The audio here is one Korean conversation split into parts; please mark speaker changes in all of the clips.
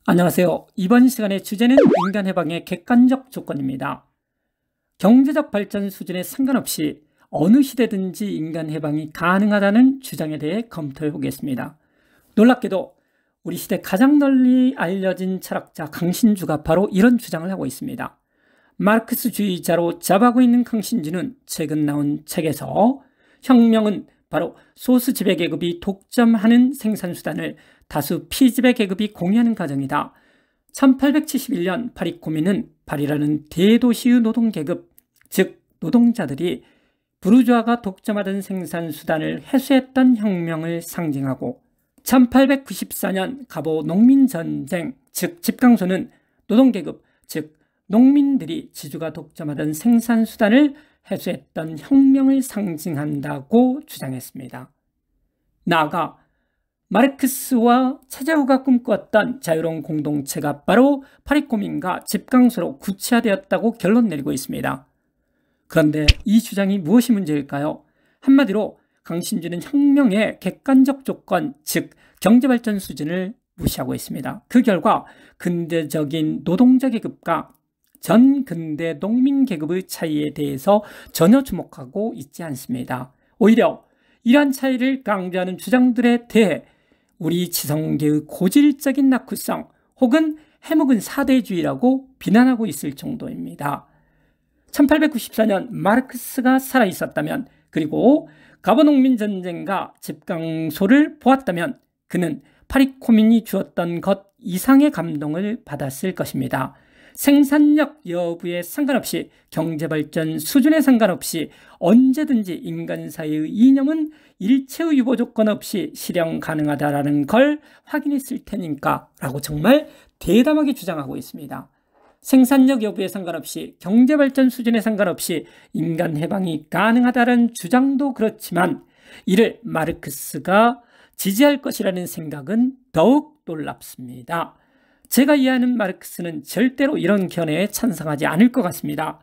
Speaker 1: 안녕하세요. 이번 시간의 주제는 인간 해방의 객관적 조건입니다. 경제적 발전 수준에 상관없이 어느 시대든지 인간 해방이 가능하다는 주장에 대해 검토해 보겠습니다. 놀랍게도 우리 시대 가장 널리 알려진 철학자 강신주가 바로 이런 주장을 하고 있습니다. 마르크스주의자로 잡아고 있는 강신주는 최근 나온 책에서 혁명은 바로 소수 지배계급이 독점하는 생산수단을 다수 피지배계급이 공유하는 과정이다. 1871년 파리 코민은 파리라는 대도시의 노동계급, 즉 노동자들이 부르주아가 독점하던 생산수단을 해소했던 혁명을 상징하고 1894년 가보 농민전쟁, 즉 집강소는 노동계급, 즉 농민들이 지주가 독점하던 생산수단을 해소했던 혁명을 상징한다고 주장했습니다. 나아가 마르크스와 차자우가 꿈꾸었던 자유로운 공동체가 바로 파리코민과 집강소로 구체화되었다고 결론 내리고 있습니다. 그런데 이 주장이 무엇이 문제일까요? 한마디로 강신주는 혁명의 객관적 조건, 즉 경제발전 수준을 무시하고 있습니다. 그 결과 근대적인 노동자 계급과 전근대 농민 계급의 차이에 대해서 전혀 주목하고 있지 않습니다. 오히려 이러한 차이를 강조하는 주장들에 대해 우리 지성계의 고질적인 낙후성 혹은 해묵은 사대주의라고 비난하고 있을 정도입니다. 1894년 마르크스가 살아있었다면, 그리고 가보농민전쟁과 집강소를 보았다면 그는 파리코민이 주었던 것 이상의 감동을 받았을 것입니다. 생산력 여부에 상관없이, 경제발전 수준에 상관없이 언제든지 인간사회의 이념은 일체의 유보 조건 없이 실현 가능하다는 걸 확인했을 테니까 라고 정말 대담하게 주장하고 있습니다. 생산력 여부에 상관없이, 경제발전 수준에 상관없이 인간 해방이 가능하다는 주장도 그렇지만 이를 마르크스가 지지할 것이라는 생각은 더욱 놀랍습니다. 제가 이해하는 마르크스는 절대로 이런 견해에 찬성하지 않을 것 같습니다.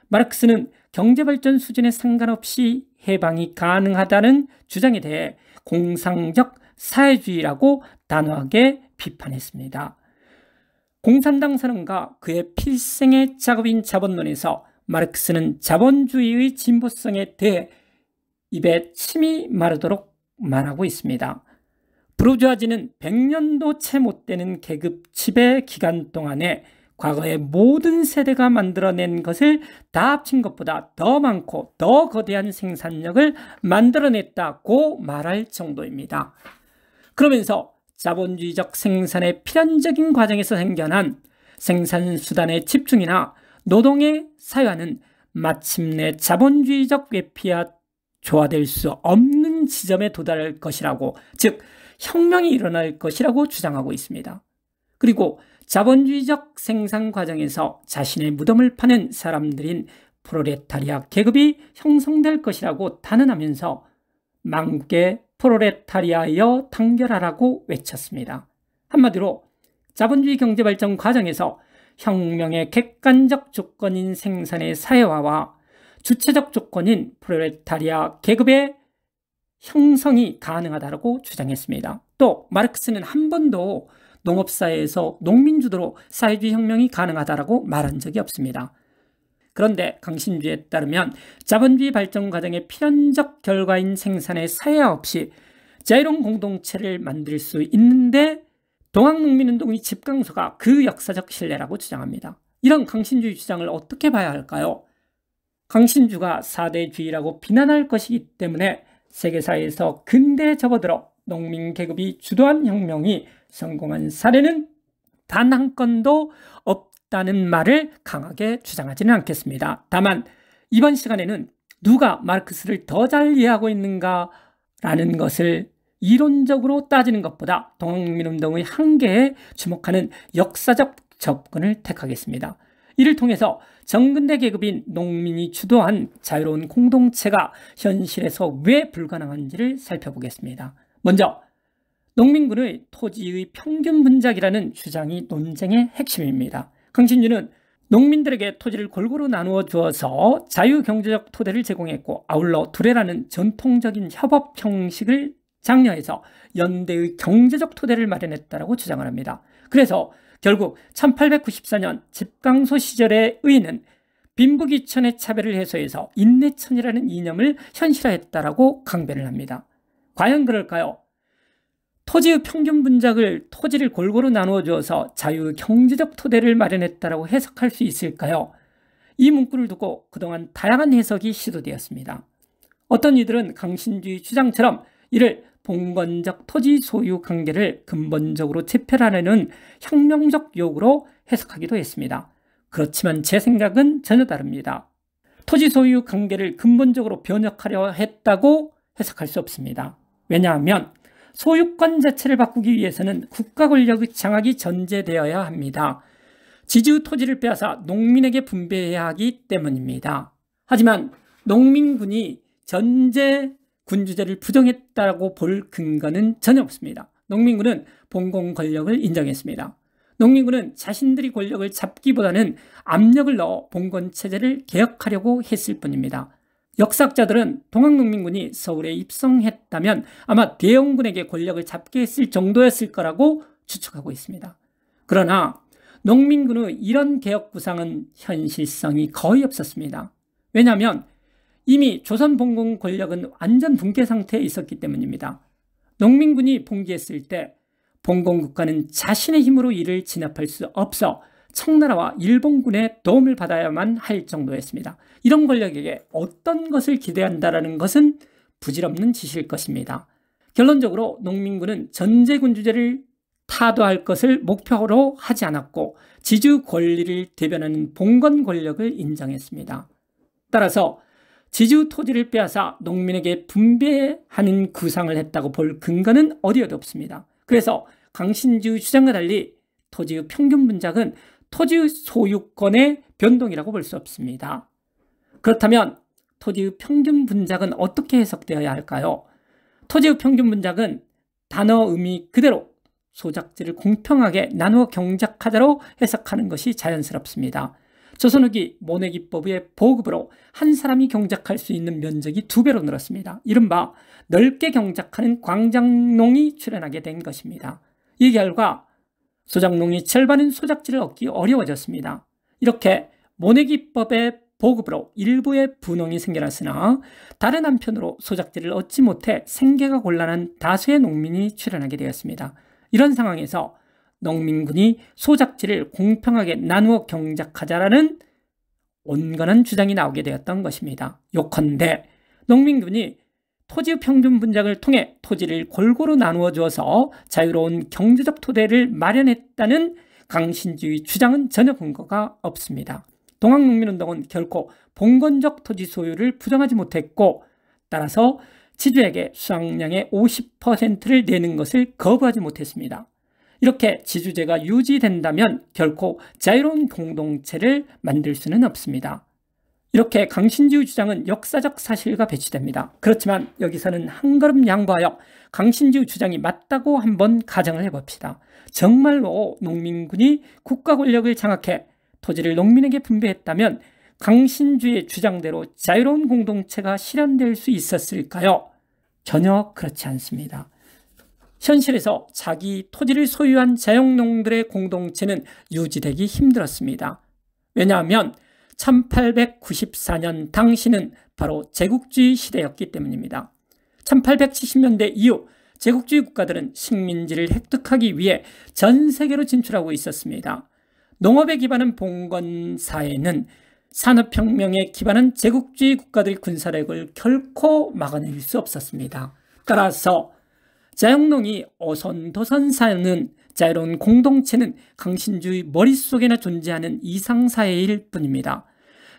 Speaker 1: 마르크스는 경제발전 수준에 상관없이 해방이 가능하다는 주장에 대해 공상적 사회주의라고 단호하게 비판했습니다. 공산당 선언과 그의 필생의 작업인 자본론에서 마르크스는 자본주의의 진보성에 대해 입에 침이 마르도록 말하고 있습니다. 부르주아지는 100년도 채 못 되는 계급 지배 기간 동안에 과거의 모든 세대가 만들어낸 것을 다 합친 것보다 더 많고 더 거대한 생산력을 만들어냈다고 말할 정도입니다. 그러면서 자본주의적 생산의 필연적인 과정에서 생겨난 생산수단의 집중이나 노동의 사유화는 마침내 자본주의적 외피와 조화될 수 없는 지점에 도달할 것이라고, 즉 혁명이 일어날 것이라고 주장하고 있습니다. 그리고 자본주의적 생산 과정에서 자신의 무덤을 파는 사람들인 프롤레타리아 계급이 형성될 것이라고 단언하면서 망국의 프롤레타리아여 단결하라고 외쳤습니다. 한마디로 자본주의 경제발전 과정에서 혁명의 객관적 조건인 생산의 사회화와 주체적 조건인 프롤레타리아 계급의 형성이 가능하다고 주장했습니다. 또 마르크스는 한 번도 농업사회에서 농민주도로 사회주의 혁명이 가능하다고 말한 적이 없습니다. 그런데 강신주에 따르면 자본주의 발전 과정의 필연적 결과인 생산의 사회화 없이 자유로운 공동체를 만들 수 있는데 동학농민운동의 집강소가 그 역사적 신뢰라고 주장합니다. 이런 강신주의 주장을 어떻게 봐야 할까요? 강신주가 사대주의라고 비난할 것이기 때문에 세계사에서 근대에 접어들어 농민 계급이 주도한 혁명이 성공한 사례는 단 한 건도 없다는 말을 강하게 주장하지는 않겠습니다. 다만 이번 시간에는 누가 마르크스를 더 잘 이해하고 있는가라는 것을 이론적으로 따지는 것보다 동학농민운동의 한계에 주목하는 역사적 접근을 택하겠습니다. 이를 통해서 정근대 계급인 농민이 주도한 자유로운 공동체가 현실에서 왜 불가능한지를 살펴보겠습니다. 먼저 농민군의 토지의 평균 분작이라는 주장이 논쟁의 핵심입니다. 강신주는 농민들에게 토지를 골고루 나누어 주어서 자유경제적 토대를 제공했고, 아울러 두레라는 전통적인 협업 형식을 장려해서 연대의 경제적 토대를 마련했다고 주장을 합니다. 그래서 결국 1894년 집강소 시절의 의인은 빈부귀천의 차별을 해소해서 인내천이라는 이념을 현실화했다라고 강변을 합니다. 과연 그럴까요? 토지의 평균 분작을 토지를 골고루 나누어 주어서 자유의 경제적 토대를 마련했다라고 해석할 수 있을까요? 이 문구를 두고 그동안 다양한 해석이 시도되었습니다. 어떤 이들은 강신주의 주장처럼 이를 봉건적 토지 소유 관계를 근본적으로 재편하려는 혁명적 요구로 해석하기도 했습니다. 그렇지만 제 생각은 전혀 다릅니다. 토지 소유 관계를 근본적으로 변혁하려 했다고 해석할 수 없습니다. 왜냐하면 소유권 자체를 바꾸기 위해서는 국가 권력의 장악이 전제되어야 합니다. 지주 토지를 빼앗아 농민에게 분배해야 하기 때문입니다. 하지만 농민군이 전제 군주제를 부정했다고 볼 근거는 전혀 없습니다. 농민군은 봉건 권력을 인정했습니다. 농민군은 자신들이 권력을 잡기보다는 압력을 넣어 봉건 체제를 개혁하려고 했을 뿐입니다. 역사학자들은 동학농민군이 서울에 입성했다면 아마 대원군에게 권력을 잡게 했을 정도였을 거라고 추측하고 있습니다. 그러나 농민군의 이런 개혁 구상은 현실성이 거의 없었습니다. 왜냐하면 이미 조선 봉건 권력은 완전 붕괴 상태에 있었기 때문입니다. 농민군이 붕괴했을 때 봉건 국가는 자신의 힘으로 이를 진압할 수 없어 청나라와 일본군의 도움을 받아야만 할 정도였습니다. 이런 권력에게 어떤 것을 기대한다는 것은 부질없는 짓일 것입니다. 결론적으로 농민군은 전제군주제를 타도할 것을 목표로 하지 않았고 지주 권리를 대변하는 봉건 권력을 인정했습니다. 따라서 지주 토지를 빼앗아 농민에게 분배하는 구상을 했다고 볼 근거는 어디에도 없습니다. 그래서 강신주의 주장과 달리 토지의 평균 분작은 토지의 소유권의 변동이라고 볼 수 없습니다. 그렇다면 토지의 평균 분작은 어떻게 해석되어야 할까요? 토지의 평균 분작은 단어 의미 그대로 소작지를 공평하게 나누어 경작하자로 해석하는 것이 자연스럽습니다. 조선 후기 모내기법의 보급으로 한 사람이 경작할 수 있는 면적이 2배로 늘었습니다. 이른바 넓게 경작하는 광장농이 출현하게 된 것입니다. 이 결과 소작농이 절반은 소작지를 얻기 어려워졌습니다. 이렇게 모내기법의 보급으로 일부의 분홍이 생겨났으나 다른 한편으로 소작지를 얻지 못해 생계가 곤란한 다수의 농민이 출현하게 되었습니다. 이런 상황에서 농민군이 소작지를 공평하게 나누어 경작하자라는 온건한 주장이 나오게 되었던 것입니다. 요컨대 농민군이 토지의 평균 분작을 통해 토지를 골고루 나누어 주어서 자유로운 경제적 토대를 마련했다는 강신주의 주장은 전혀 근거가 없습니다. 동학농민운동은 결코 봉건적 토지 소유를 부정하지 못했고 따라서 지주에게 수확량의 50%를 내는 것을 거부하지 못했습니다. 이렇게 지주제가 유지된다면 결코 자유로운 공동체를 만들 수는 없습니다. 이렇게 강신주의 주장은 역사적 사실과 배치됩니다. 그렇지만 여기서는 한 걸음 양보하여 강신주의 주장이 맞다고 한번 가정을 해봅시다. 정말로 농민군이 국가 권력을 장악해 토지를 농민에게 분배했다면 강신주의 주장대로 자유로운 공동체가 실현될 수 있었을까요? 전혀 그렇지 않습니다. 현실에서 자기 토지를 소유한 자영농들의 공동체는 유지되기 힘들었습니다. 왜냐하면 1894년 당시는 바로 제국주의 시대였기 때문입니다. 1870년대 이후 제국주의 국가들은 식민지를 획득하기 위해 전 세계로 진출하고 있었습니다. 농업에 기반한 봉건사회는 산업혁명에 기반한 제국주의 국가들의 군사력을 결코 막아낼 수 없었습니다. 따라서 자영농이 어선도선 사는 자유로운 공동체는 강신주의 머릿속에나 존재하는 이상사회일 뿐입니다.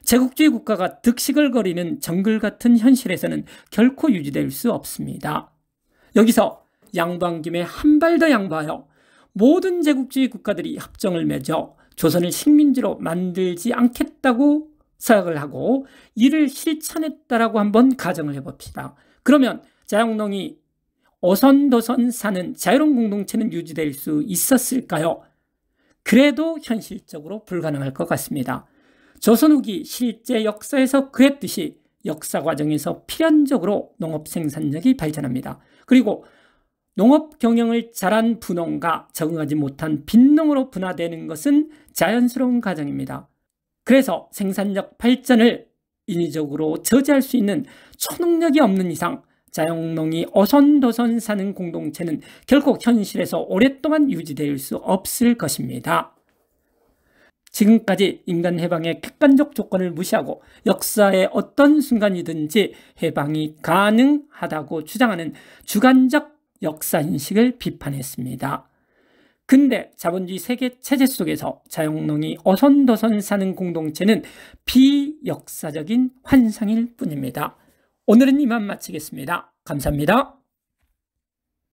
Speaker 1: 제국주의 국가가 득식을 거리는 정글 같은 현실에서는 결코 유지될 수 없습니다. 여기서 양보한 김에 한 발 더 양보하여 모든 제국주의 국가들이 협정을 맺어 조선을 식민지로 만들지 않겠다고 생각을 하고 이를 실천했다라고 한번 가정을 해봅시다. 그러면 자영농이 어선도선 사는 자유로운 공동체는 유지될 수 있었을까요? 그래도 현실적으로 불가능할 것 같습니다. 조선 후기 실제 역사에서 그랬듯이 역사 과정에서 필연적으로 농업 생산력이 발전합니다. 그리고 농업 경영을 잘한 분농가, 적응하지 못한 빈농으로 분화되는 것은 자연스러운 과정입니다. 그래서 생산력 발전을 인위적으로 저지할 수 있는 초능력이 없는 이상 자영농이 어선도선 사는 공동체는 결국 현실에서 오랫동안 유지될 수 없을 것입니다. 지금까지 인간 해방의 객관적 조건을 무시하고 역사의 어떤 순간이든지 해방이 가능하다고 주장하는 주관적 역사인식을 비판했습니다. 근데 자본주의 세계 체제 속에서 자영농이 어선도선 사는 공동체는 비역사적인 환상일 뿐입니다. 오늘은 이만 마치겠습니다. 감사합니다.